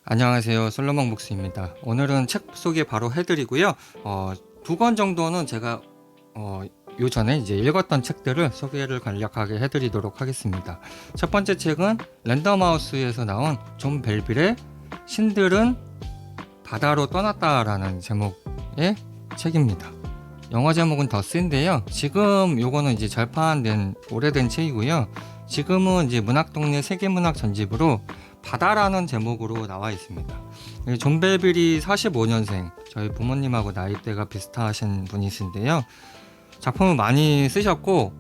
안녕하세요. 솔로몬 북스입니다. 오늘은 책 소개 바로 해드리고요. 두 권 정도는 제가 요 전에 이제 읽었던 책들을 소개를 간략하게 해드리도록 하겠습니다. 첫 번째 책은 랜덤하우스에서 나온 존 벨빌의 신들은 바다로 떠났다라는 제목의 책입니다. 영어 제목은 더 쓴데요. 지금 요거는 이제 절판된 오래된 책이고요. 지금은 이제 문학동네 세계문학 전집으로 바다라는 제목으로 나와 있습니다. 존 벨빌이 45년생, 저희 부모님하고 나이대가 비슷하신 분이신데요. 작품을 많이 쓰셨고,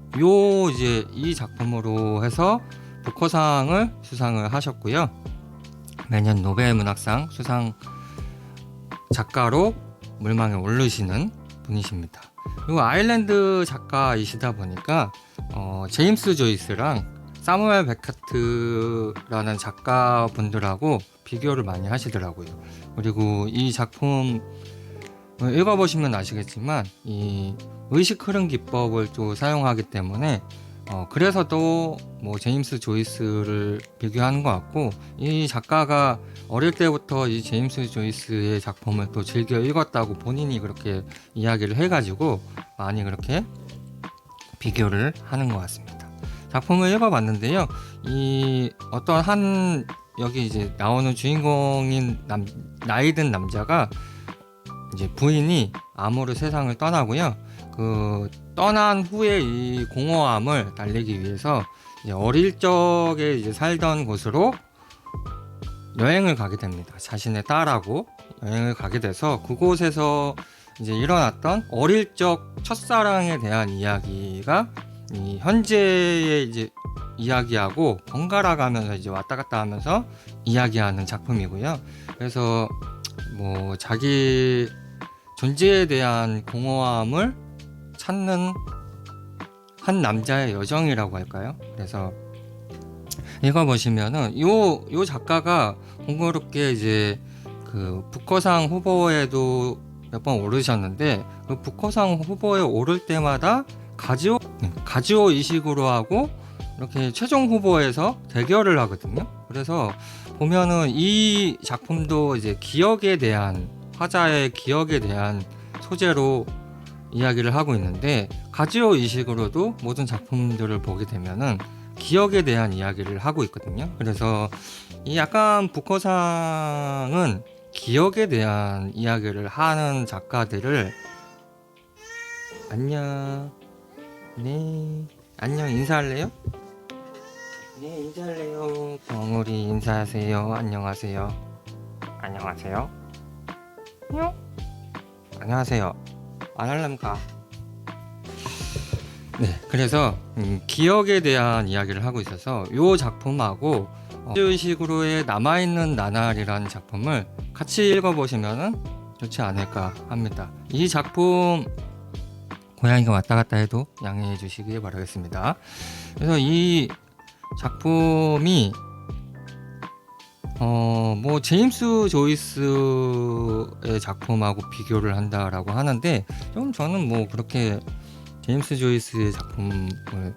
이제 이 작품으로 해서 부커상을 수상을 하셨고요. 매년 노벨 문학상 수상 작가로 물망에 오르시는 분이십니다. 그리고 아일랜드 작가이시다 보니까 제임스 조이스랑 사무엘 베카트라는 작가분들하고 비교를 많이 하시더라고요. 그리고 이 작품 읽어보시면 아시겠지만 이 의식 흐름 기법을 또 사용하기 때문에 그래서 또 뭐 제임스 조이스를 비교하는 것 같고, 이 작가가 어릴 때부터 이 제임스 조이스의 작품을 또 즐겨 읽었다고 본인이 그렇게 이야기를 해가지고 많이 그렇게 비교를 하는 것 같습니다. 작품을 읽어봤는데요. 이 어떤 한 여기 이제 나오는 주인공인 나이든 남자가 이제 부인이 암으로 세상을 떠나고요. 그 떠난 후에 이 공허함을 달래기 위해서 이제 어릴 적에 이제 살던 곳으로 여행을 가게 됩니다. 자신의 딸하고 여행을 가게 돼서 그곳에서 이제 일어났던 어릴 적 첫사랑에 대한 이야기가 이 현재의 이제 이야기하고 번갈아 가면서 이제 왔다 갔다 하면서 이야기하는 작품이고요. 그래서 뭐 자기 존재에 대한 공허함을 찾는 한 남자의 여정이라고 할까요? 그래서 읽어보시면은 요 작가가 공교롭게 이제 그 부커상 후보에도 몇 번 오르셨는데, 그 부커상 후보에 오를 때마다 가지오 이식으로 하고 이렇게 최종 후보에서 대결을 하거든요. 그래서 보면은 이 작품도 이제 기억에 대한, 화자의 기억에 대한 소재로 이야기를 하고 있는데, 가지오 이식으로도 모든 작품들을 보게 되면은 기억에 대한 이야기를 하고 있거든요. 그래서 이 약간 부커상은 기억에 대한 이야기를 하는 작가들을 안녕. 네, 안녕. 인사할래요? 네, 인사할래요. 벙우리 인사하세요. 안녕하세요. 안녕하세요. 요? 안녕하세요. 안 할래면 가. 네, 그래서 기억에 대한 이야기를 하고 있어서 이 작품하고 의식으로의 남아있는 나날이라는 작품을 같이 읽어보시면 좋지 않을까 합니다. 이 작품 고양이가 왔다 갔다 해도 양해해 주시길 바라겠습니다. 그래서 이 작품이 뭐 제임스 조이스의 작품하고 비교를 한다라고 하는데, 좀 저는 뭐 그렇게 제임스 조이스의 작품을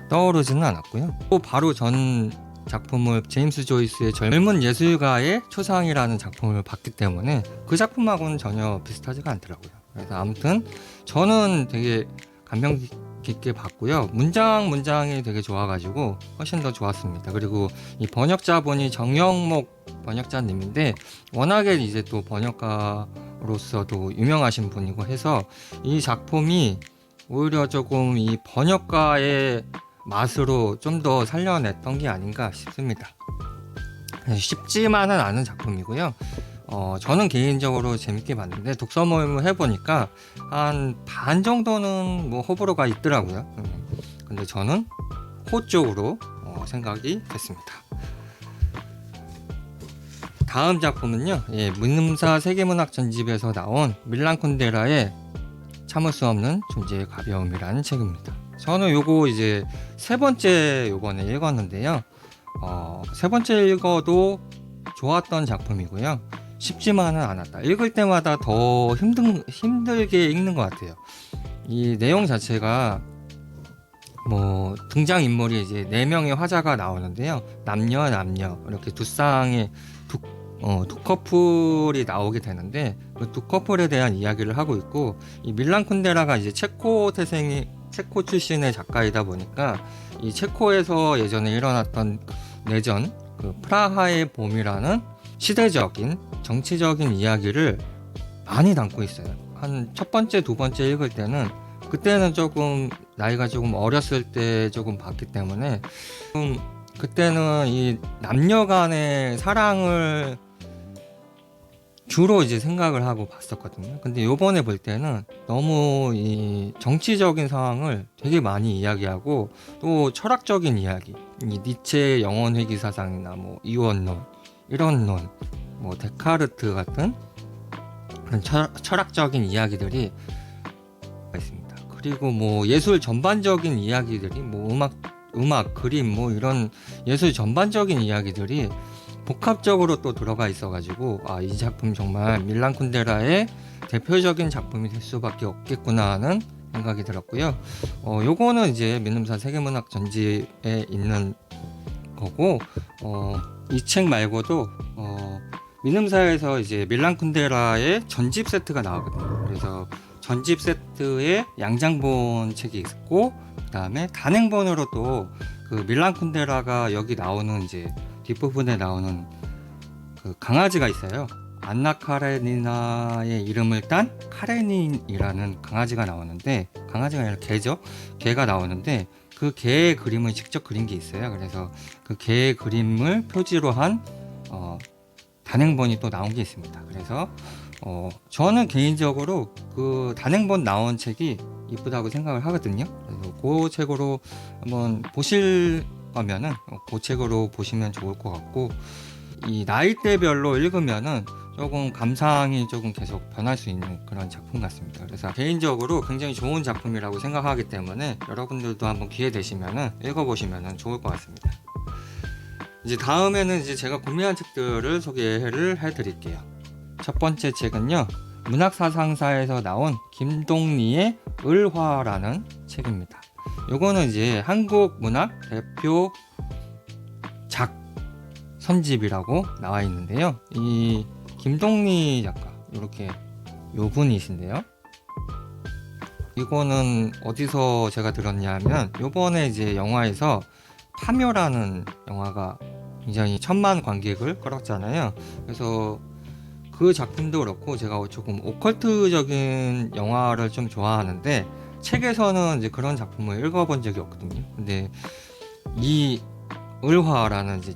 떠오르지는 않았고요. 또 바로 전 작품을 제임스 조이스의 젊은 예술가의 초상이라는 작품을 봤기 때문에 그 작품하고는 전혀 비슷하지가 않더라고요. 그래서 아무튼 저는 되게 감명 깊게 봤고요. 문장이 되게 좋아가지고 훨씬 더 좋았습니다. 그리고 이 번역자분이 정영목 번역자님인데, 워낙에 이제 또 번역가로서도 유명하신 분이고 해서 이 작품이 오히려 조금 이 번역가의 맛으로 좀 더 살려냈던 게 아닌가 싶습니다. 쉽지만은 않은 작품이고요. 저는 개인적으로 재밌게 봤는데, 독서 모임을 해보니까 한 반 정도는 뭐 호불호가 있더라고요. 근데 저는 호 쪽으로 생각이 됐습니다. 다음 작품은요, 문음사 세계문학 전집에서 나온 밀란 쿤데라의 참을 수 없는 존재의 가벼움이라는 책입니다. 저는 요거 이제 세 번째 요번에 읽었는데요. 세 번째 읽어도 좋았던 작품이고요. 쉽지만은 않았다. 읽을 때마다 더 힘들게 읽는 것 같아요. 이 내용 자체가 뭐 등장인물이 이제 4명의 화자가 나오는데요. 남녀 이렇게 두 두 커플이 나오게 되는데 그 두 커플에 대한 이야기를 하고 있고, 이 밀란 쿤데라가 이제 체코 출신의 작가이다 보니까 이 체코에서 예전에 일어났던 내전, 그 프라하의 봄이라는 시대적인 정치적인 이야기를 많이 담고 있어요. 한 첫 번째, 두 번째 읽을 때는 그때는 조금 나이가 조금 어렸을 때 조금 봤기 때문에 그때는 이 남녀 간의 사랑을 주로 이제 생각을 하고 봤었거든요. 근데 요번에 볼 때는 너무 이 정치적인 상황을 되게 많이 이야기하고, 또 철학적인 이야기, 이 니체의 영혼회귀 사상이나 뭐 이원론, 이런 론, 뭐 데카르트 같은 그런 철학적인 이야기들이 있습니다. 그리고 뭐 예술 전반적인 이야기들이, 뭐 음악, 그림, 뭐 이런 예술 전반적인 이야기들이 복합적으로 또 들어가 있어가지고, 이 작품 정말 밀란 쿤데라의 대표적인 작품이 될 수밖에 없겠구나 하는 생각이 들었고요. 요거는 이제 민음사 세계문학 전집에 있는 거고, 이 책 말고도 민음사에서 이제 밀란 쿤데라의 전집 세트가 나오거든요. 그래서 전집 세트에 양장본 책이 있고, 그 다음에 단행본으로 또 그 밀란 쿤데라가 여기 나오는 이제 뒷부분에 나오는 그 강아지가 있어요. 안나 카레니나의 이름을 딴 카레닌이라는 강아지가 나오는데, 강아지가 아니라 개죠. 개가 나오는데 그 개의 그림을 직접 그린 게 있어요. 그래서 그 개의 그림을 표지로 한 단행본이 또 나온 게 있습니다. 그래서 저는 개인적으로 그 단행본 나온 책이 이쁘다고 생각을 하거든요. 그래서 그 책으로 한번 보실 거면은 그 책으로 보시면 좋을 것 같고, 이 나이대별로 읽으면은 조금 감상이 조금 계속 변할 수 있는 그런 작품 같습니다. 그래서 개인적으로 굉장히 좋은 작품이라고 생각하기 때문에 여러분들도 한번 기회 되시면은 읽어보시면은 좋을 것 같습니다. 이제 다음에는 이제 제가 구매한 책들을 소개를 해드릴게요. 첫 번째 책은요, 문학사상사에서 나온 김동리의 을화라는 책입니다. 요거는 이제 한국 문학 대표 작 선집이라고 나와 있는데요. 이 김동리 작가, 이렇게 요 분이신데요. 이거는 어디서 제가 들었냐면, 요번에 이제 영화에서 파묘라는 영화가 굉장히 천만 관객을 끌었잖아요. 그래서 그 작품도 그렇고, 제가 조금 오컬트적인 영화를 좀 좋아하는데 책에서는 이제 그런 작품을 읽어본 적이 없거든요. 근데 이 을화라는 이제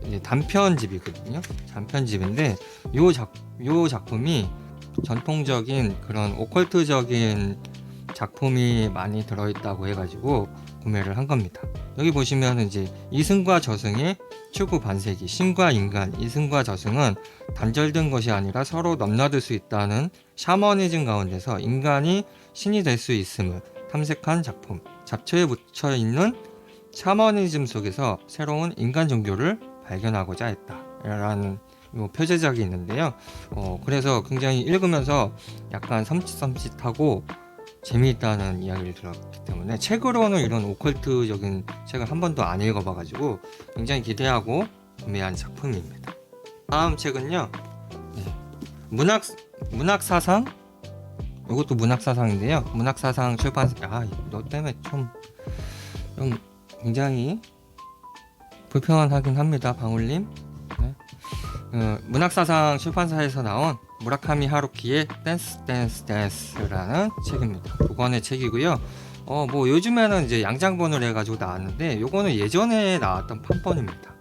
이제 단편집이거든요. 단편집인데 요 작품이 전통적인 그런 오컬트적인 작품이 많이 들어있다고 해가지고 구매를 한 겁니다. 여기 보시면 이제 이승과 저승의 추구 반세기, 신과 인간, 이승과 저승은 단절된 것이 아니라 서로 넘나들 수 있다는 샤머니즘 가운데서 인간이 신이 될 수 있음을 탐색한 작품. 잡초에 묻혀 있는 샤머니즘 속에서 새로운 인간 종교를 발견하고자 했다 라는 표제작이 있는데요. 그래서 굉장히 읽으면서 약간 섬찟섬찟하고 재미있다는 이야기를 들었기 때문에, 책으로는 이런 오컬트적인 책을 한 번도 안 읽어봐가지고 굉장히 기대하고 구매한 작품입니다. 다음 책은요, 문학사상, 이것도 문학사상인데요. 문학사상 출판사, 너 때문에 좀 굉장히 불편하긴 합니다, 방울님. 네. 문학사상 출판사에서 나온 무라카미 하루키의 댄스라는 책입니다. 2권의 책이고요. 뭐 요즘에는 이제 양장본을 해가지고 나왔는데, 요거는 예전에 나왔던 판본입니다.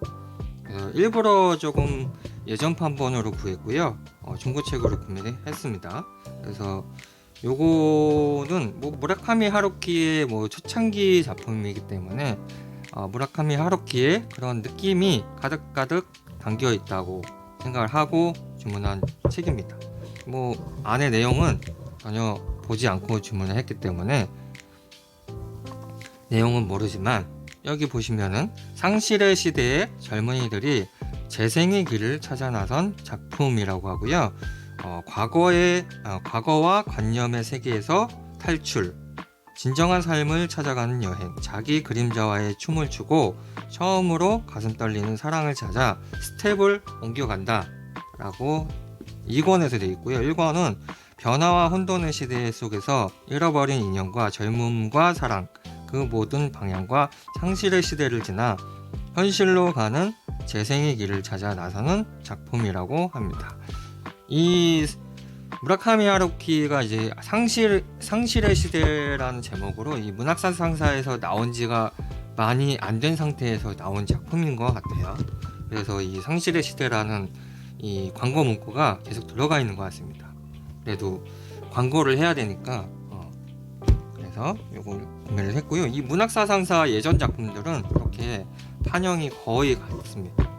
일부러 조금 예전 판본으로 구했고요. 중고책으로 구매했습니다. 그래서 요거는 뭐 무라카미 하루키의 뭐 초창기 작품이기 때문에 무라카미 하루키의 그런 느낌이 가득가득 담겨 있다고 생각을 하고 주문한 책입니다. 뭐 안에 내용은 전혀 보지 않고 주문을 했기 때문에 내용은 모르지만, 여기 보시면은 상실의 시대의 젊은이들이 재생의 길을 찾아 나선 작품이라고 하고요. 과거와 관념의 세계에서 탈출, 진정한 삶을 찾아가는 여행, 자기 그림자와의 춤을 추고 처음으로 가슴 떨리는 사랑을 찾아 스텝을 옮겨간다 라고 2권에서 되어 있고요. 1권은 변화와 혼돈의 시대 속에서 잃어버린 인연과 젊음과 사랑, 그 모든 방향과 상실의 시대를 지나 현실로 가는 재생의 길을 찾아 나서는 작품이라고 합니다. 이 무라카미 하루키가 이제 상실의 시대라는 제목으로 이 문학사상사에서 나온 지가 많이 안 된 상태에서 나온 작품인 것 같아요. 그래서 이 상실의 시대라는 이 광고 문구가 계속 들어가 있는 것 같습니다. 그래도 광고를 해야 되니까 그래서 이걸 구매를 했고요. 이 문학사상사 예전 작품들은 이렇게 판형이 거의 같습니다.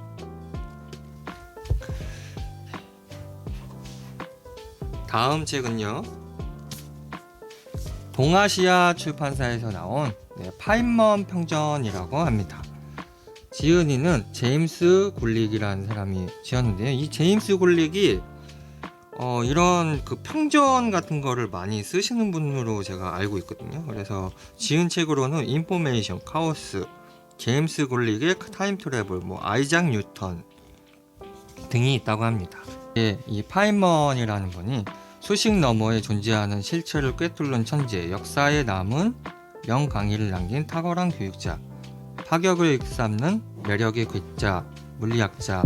다음 책은요, 동아시아 출판사에서 나온 파인먼 평전이라고 합니다. 지은이는 제임스 굴릭이라는 사람이 지었는데요. 이 제임스 굴릭이 이런 그 평전 같은 거를 많이 쓰시는 분으로 제가 알고 있거든요. 그래서 지은 책으로는 인포메이션, 카오스, 제임스 굴릭의 타임 트래블, 아이작 뉴턴 등이 있다고 합니다. 이 파인먼이라는 분이 수식 너머에 존재하는 실체를 꿰뚫는 천재, 역사에 남은 명강의를 남긴 탁월한 교육자, 파격을 일삼는 매력의 괴짜, 물리학자,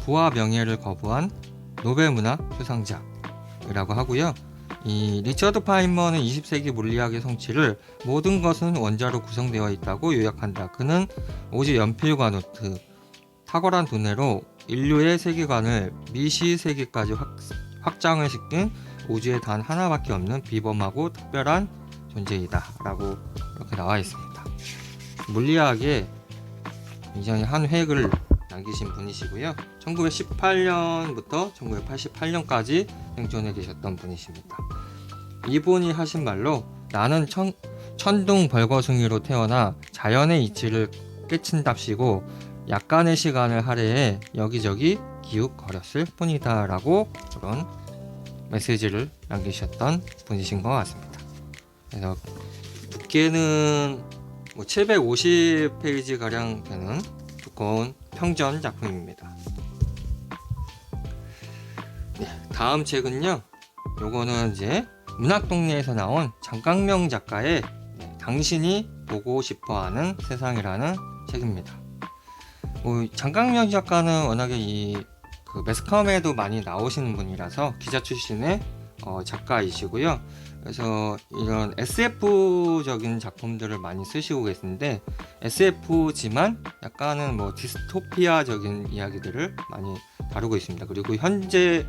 부와 명예를 거부한 노벨문학 수상자라고 하고요. 이 리처드 파인먼은 20세기 물리학의 성취를 모든 것은 원자로 구성되어 있다고 요약한다. 그는 오직 연필과 노트, 탁월한 두뇌로 인류의 세계관을 미시 세계까지 확장을 시킨 우주에 단 하나밖에 없는 비범하고 특별한 존재이다 라고 이렇게 나와 있습니다. 물리학에 굉장히 한 획을 남기신 분이시고요. 1918년부터 1988년까지 생존해 계셨던 분이십니다. 이분이 하신 말로, 나는 천둥 벌거숭이로 태어나 자연의 이치를 깨친답시고 약간의 시간을 할애해 여기저기 기웃거렸을 뿐이다 라고 그런 메시지를 남기셨던 분이신 것 같습니다. 그래서 두께는 750페이지 가량 되는 두꺼운 평전 작품입니다. 다음 책은요, 요거는 이제 문학동네에서 나온 장강명 작가의 당신이 보고 싶어하는 세상이라는 책입니다. 장강명 작가는 워낙에 그 매스컴에도 많이 나오시는 분이라서 기자 출신의 작가이시고요. 그래서 이런 SF적인 작품들을 많이 쓰시고 계신데, SF지만 약간은 디스토피아적인 이야기들을 많이 다루고 있습니다. 그리고 현재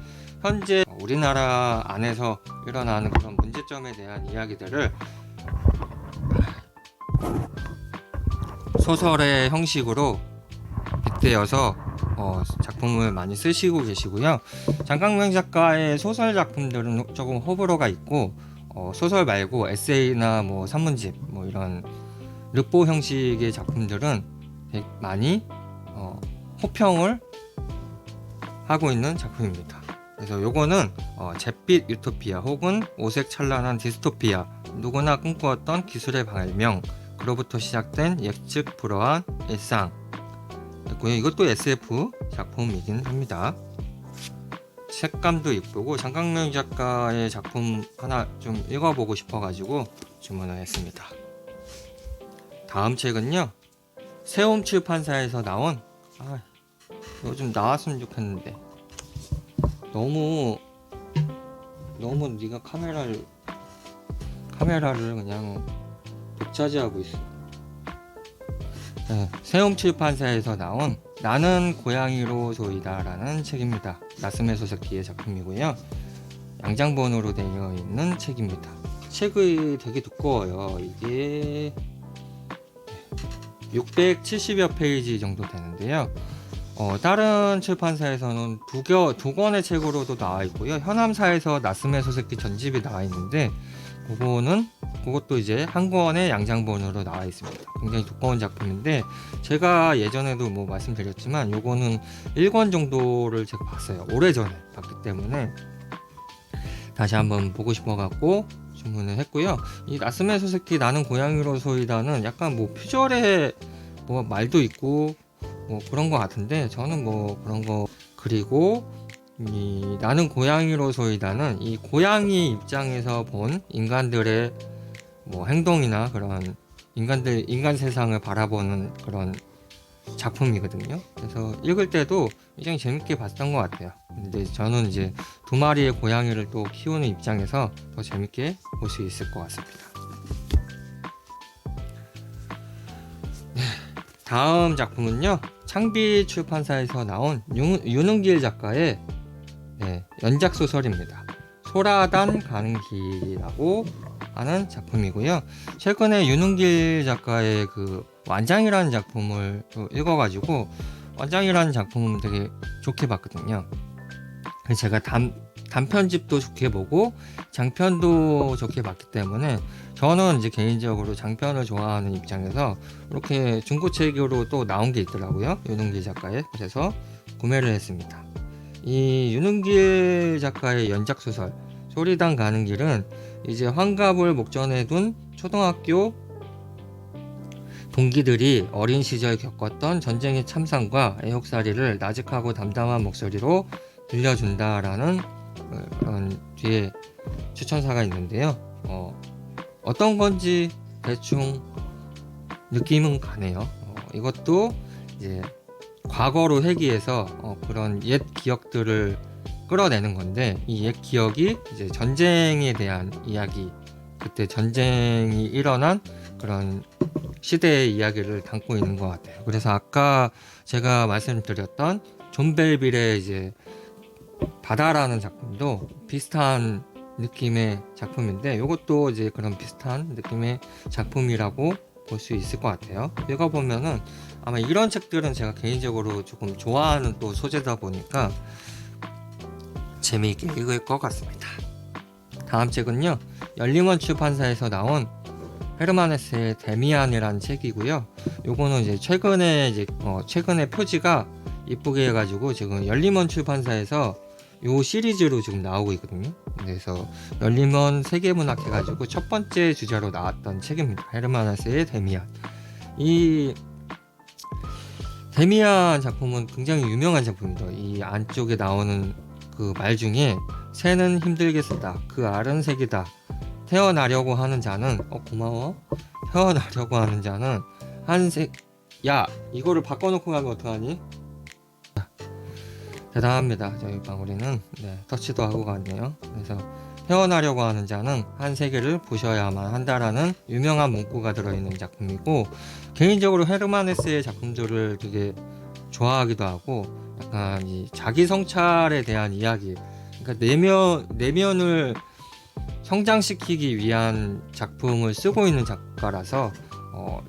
우리나라 안에서 일어나는 그런 문제점에 대한 이야기들을 소설의 형식으로 빗대어서 작품을 많이 쓰시고 계시고요. 장강명 작가의 소설 작품들은 조금 호불호가 있고, 소설 말고 에세이나 산문집 이런 르포 형식의 작품들은 되게 많이 호평을 하고 있는 작품입니다. 그래서 요거는 잿빛 유토피아 혹은 오색 찬란한 디스토피아, 누구나 꿈꾸었던 기술의 발명, 그로부터 시작된 예측 불허한 일상 있고요. 이것도 SF 작품이긴 합니다. 색감도 이쁘고 장강명 작가의 작품 하나 좀 읽어보고 싶어가지고 주문을 했습니다. 다음 책은요, 세움 출판사에서 나온, 이거 좀 나왔으면 좋겠는데 너무 네가 카메라를 그냥 독차지하고 있어. 세움 출판사에서 나온 나는 고양이로 조이다 라는 책입니다. 나스메 소세키의 작품이고요. 양장본으로 되어 있는 책입니다. 책이 되게 두꺼워요. 이게 670여 페이지 정도 되는데요. 다른 출판사에서는 두 권의 책으로도 나와 있고요. 현암사에서 나스메 소세키 전집이 나와 있는데, 그것도 이제 한 권의 양장본으로 나와 있습니다. 굉장히 두꺼운 작품인데, 제가 예전에도 말씀드렸지만 요거는 1권 정도를 제가 봤어요. 오래전에 봤기 때문에 다시 한번 보고 싶어 갖고 주문을 했고요. 이 나스메 소세키 나는 고양이로 소이다는 약간 뭐 표절의 뭐 말도 있고 뭐 그런 거 같은데, 저는 뭐 그런 거, 그리고 이 나는 고양이로 소이다는 이 고양이 입장에서 본 인간들의 뭐 행동이나 그런 인간 세상을 바라보는 그런 작품이거든요. 그래서 읽을 때도 굉장히 재밌게 봤던 것 같아요. 근데 저는 이제 두 마리의 고양이를 또 키우는 입장에서 더 재밌게 볼 수 있을 것 같습니다. 다음 작품은요, 창비 출판사에서 나온 윤은길 작가의 연작 소설입니다. 소라단 가는 길이라고 하는 작품이고요. 최근에 윤은길 작가의 그 완장이라는 작품을 또 읽어가지고, 완장이라는 작품은 되게 좋게 봤거든요. 그래서 제가 단편집도 좋게 보고 장편도 좋게 봤기 때문에, 저는 이제 개인적으로 장편을 좋아하는 입장에서 이렇게 중고책으로 또 나온 게 있더라고요, 윤은길 작가의. 그래서 구매를 했습니다. 이 윤은길 작가의 연작 소설 소리단 가는 길은 이제 환갑을 목전에 둔 초등학교 동기들이 어린 시절 겪었던 전쟁의 참상과 애혹살이를 나직하고 담담한 목소리로 들려준다라는 그런 뒤에 추천사가 있는데요. 어떤 건지 대충 느낌은 가네요. 이것도 이제 과거로 회귀해서 그런 옛 기억들을 끌어내는 건데, 이 옛 기억이 이제 전쟁에 대한 이야기, 그때 전쟁이 일어난 그런 시대의 이야기를 담고 있는 것 같아요. 그래서 아까 제가 말씀드렸던 존 벨빌의 이제 바다라는 작품도 비슷한 느낌의 작품인데, 이것도 이제 그런 비슷한 느낌의 작품이라고 볼 수 있을 것 같아요. 읽어보면은 아마 이런 책들은 제가 개인적으로 조금 좋아하는 또 소재다 보니까 재미있게 읽을 것 같습니다. 다음 책은요, 열림원 출판사에서 나온 헤르만 헤세의 데미안이라는 책이고요. 요거는 이제 최근에 표지가 이쁘게 해가지고 지금 열림원 출판사에서 요 시리즈로 지금 나오고 있거든요. 그래서 열림원 세계문학 해가지고 첫 번째 주제로 나왔던 책입니다. 헤르만 헤세의 데미안. 이 데미안 작품은 굉장히 유명한 작품입니다. 이 안쪽에 나오는 그 말 중에 새는 힘들겠다, 그 알은 색이다, 태어나려고 하는 자는 고마워, 태어나려고 하는 자는 한색, 야 이거를 바꿔놓고 가면 어떡하니? 대단합니다. 저희 방울이는 터치도 하고 갔네요. 그래서 태어나려고 하는 자는 한 세계를 보셔야만 한다라는 유명한 문구가 들어있는 작품이고, 개인적으로 헤르만 헤세의 작품들을 되게 좋아하기도 하고, 약간 이 자기 성찰에 대한 이야기, 그러니까 내면을 성장시키기 위한 작품을 쓰고 있는 작가라서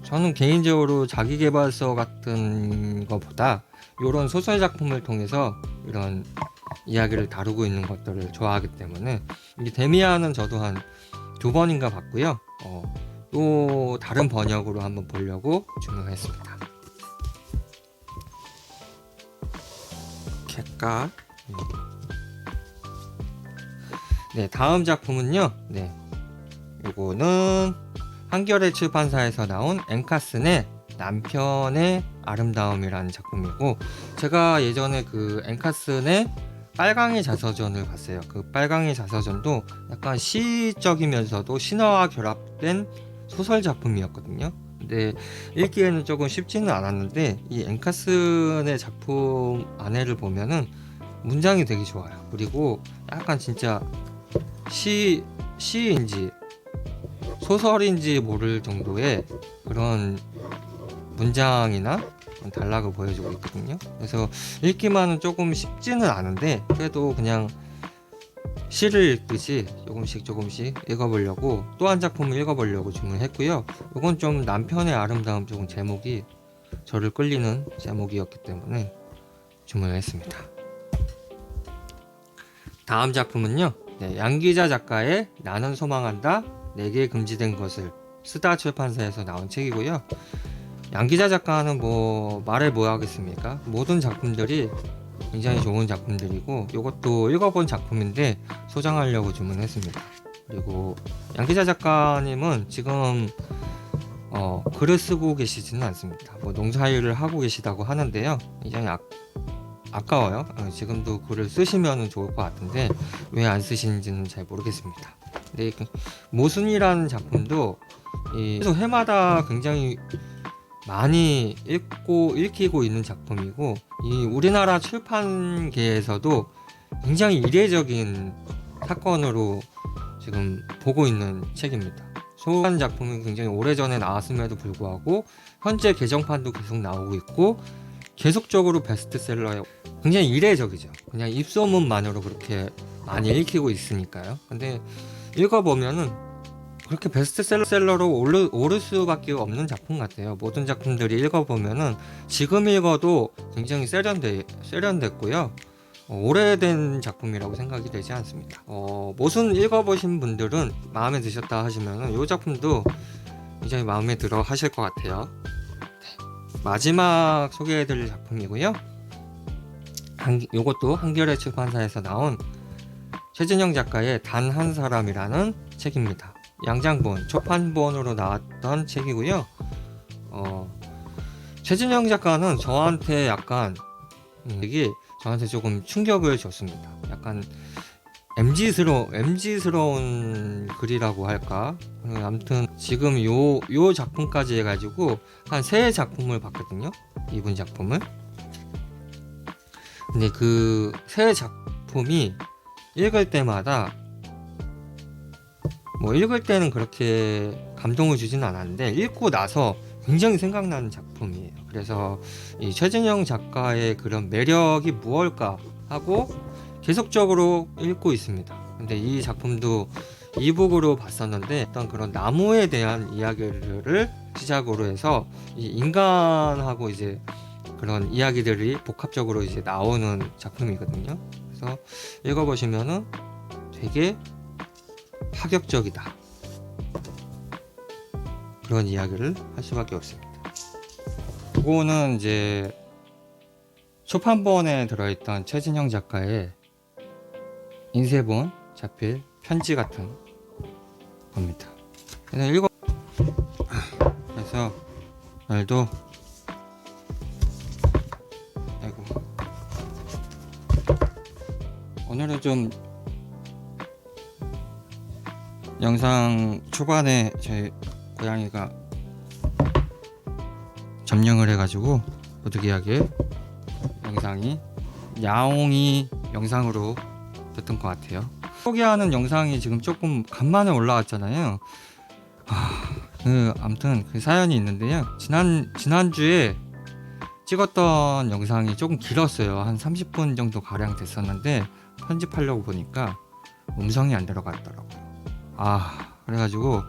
저는 개인적으로 자기계발서 같은 것보다 이런 소설 작품을 통해서 이런 이야기를 다루고 있는 것들을 좋아하기 때문에, 이 데미안은 저도 한 2번인가 봤고요. 또 다른 번역으로 한번 보려고 주문했습니다. 객가. 다음 작품은요. 요거는 한겨레 출판사에서 나온 앵카슨의 남편의 아름다움이라는 작품이고, 제가 예전에 그 앵카슨의 빨강의 자서전을 봤어요. 그 빨강의 자서전도 약간 시적이면서도 신화와 결합된 소설 작품이었거든요. 근데 읽기에는 조금 쉽지는 않았는데, 이 앵카슨의 작품 안에를 보면은 문장이 되게 좋아요. 그리고 약간 진짜 시인지 소설인지 모를 정도의 그런 문장이나 단락을 보여주고 있거든요. 그래서 읽기만은 조금 쉽지는 않은데, 그래도 그냥 시를 읽듯이 조금씩 읽어보려고, 또 한 작품을 읽어보려고 주문했고요. 이건 좀 남편의 아름다움, 조금 제목이 저를 끌리는 제목이었기 때문에 주문을 했습니다. 다음 작품은요, 양기자 작가의 나는 소망한다, 내게 금지된 것을, 스다 출판사에서 나온 책이고요. 양기자 작가는 뭐 말해 뭐 하겠습니까? 모든 작품들이 굉장히 좋은 작품들이고, 이것도 읽어본 작품인데 소장하려고 주문했습니다. 그리고 양기자 작가님은 지금 글을 쓰고 계시지는 않습니다. 뭐 농사일을 하고 계시다고 하는데요. 굉장히 아까워요. 지금도 글을 쓰시면 좋을 것 같은데 왜 안 쓰시는지는 잘 모르겠습니다. 근데 모순이라는 작품도 계속 해마다 굉장히 많이 읽히고 있는 작품이고, 이 우리나라 출판계에서도 굉장히 이례적인 사건으로 지금 보고 있는 책입니다. 소한 작품이 굉장히 오래전에 나왔음에도 불구하고 현재 개정판도 계속 나오고 있고 계속적으로 베스트셀러에 굉장히 이례적이죠. 그냥 입소문만으로 그렇게 많이 읽히고 있으니까요. 근데 읽어보면은 그렇게 베스트셀러로 오를 수밖에 없는 작품 같아요. 모든 작품들이 읽어보면은 지금 읽어도 굉장히 세련됐고요. 오래된 작품이라고 생각이 되지 않습니다. 모순 읽어보신 분들은 마음에 드셨다 하시면은 이 작품도 굉장히 마음에 들어 하실 것 같아요. 마지막 소개해드릴 작품이고요. 이것도 한겨레 출판사에서 나온 최진영 작가의 단 한 사람이라는 책입니다. 양장본, 초판본으로 나왔던 책이고요. 최진영 작가는 저한테 약간 이게 저한테 조금 충격을 줬습니다. 약간 MG스러운 글이라고 할까? 아무튼 지금 요 작품까지 해가지고 한 3작품을 봤거든요. 이분 작품을. 근데 그 3작품이 읽을 때마다 뭐 읽을 때는 그렇게 감동을 주지는 않았는데 읽고 나서 굉장히 생각나는 작품이에요. 그래서 이 최진영 작가의 그런 매력이 무엇일까 하고 계속적으로 읽고 있습니다. 근데 이 작품도 이북으로 봤었는데 어떤 그런 나무에 대한 이야기를 시작으로 해서 이 인간하고 이제 그런 이야기들이 복합적으로 이제 나오는 작품이거든요. 그래서 읽어보시면은 되게 파격적이다. 그런 이야기를 할 수밖에 없습니다. 이거는 이제 초판본에 들어있던 최진영 작가의 인쇄본 자필 편지 같은 겁니다. 그래서 그래서 오늘도 오늘은 좀 영상 초반에 제 고양이가 점령을 해가지고 부득이하게 영상이 야옹이 영상으로 됐던 것 같아요. 소개하는 영상이 지금 조금 간만에 올라왔잖아요. 아무튼 그 사연이 있는데요. 지난주에 찍었던 영상이 조금 길었어요. 한 30분 정도 가량 됐었는데 편집하려고 보니까 음성이 안 들어갔더라고요. 그래가지고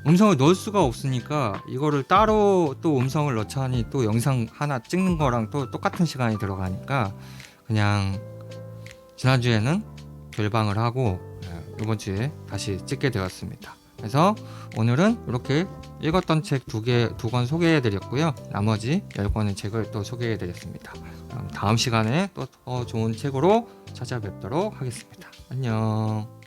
음성을 넣을 수가 없으니까 이거를 따로 또 음성을 넣자니 또 영상 하나 찍는 거랑 또 똑같은 시간이 들어가니까 그냥 지난주에는 결방을 하고 이번 주에 다시 찍게 되었습니다. 그래서 오늘은 이렇게 읽었던 책 두 권 소개해 드렸고요. 나머지 10권의 책을 또 소개해 드렸습니다. 다음 시간에 또 더 좋은 책으로 찾아뵙도록 하겠습니다. 안녕.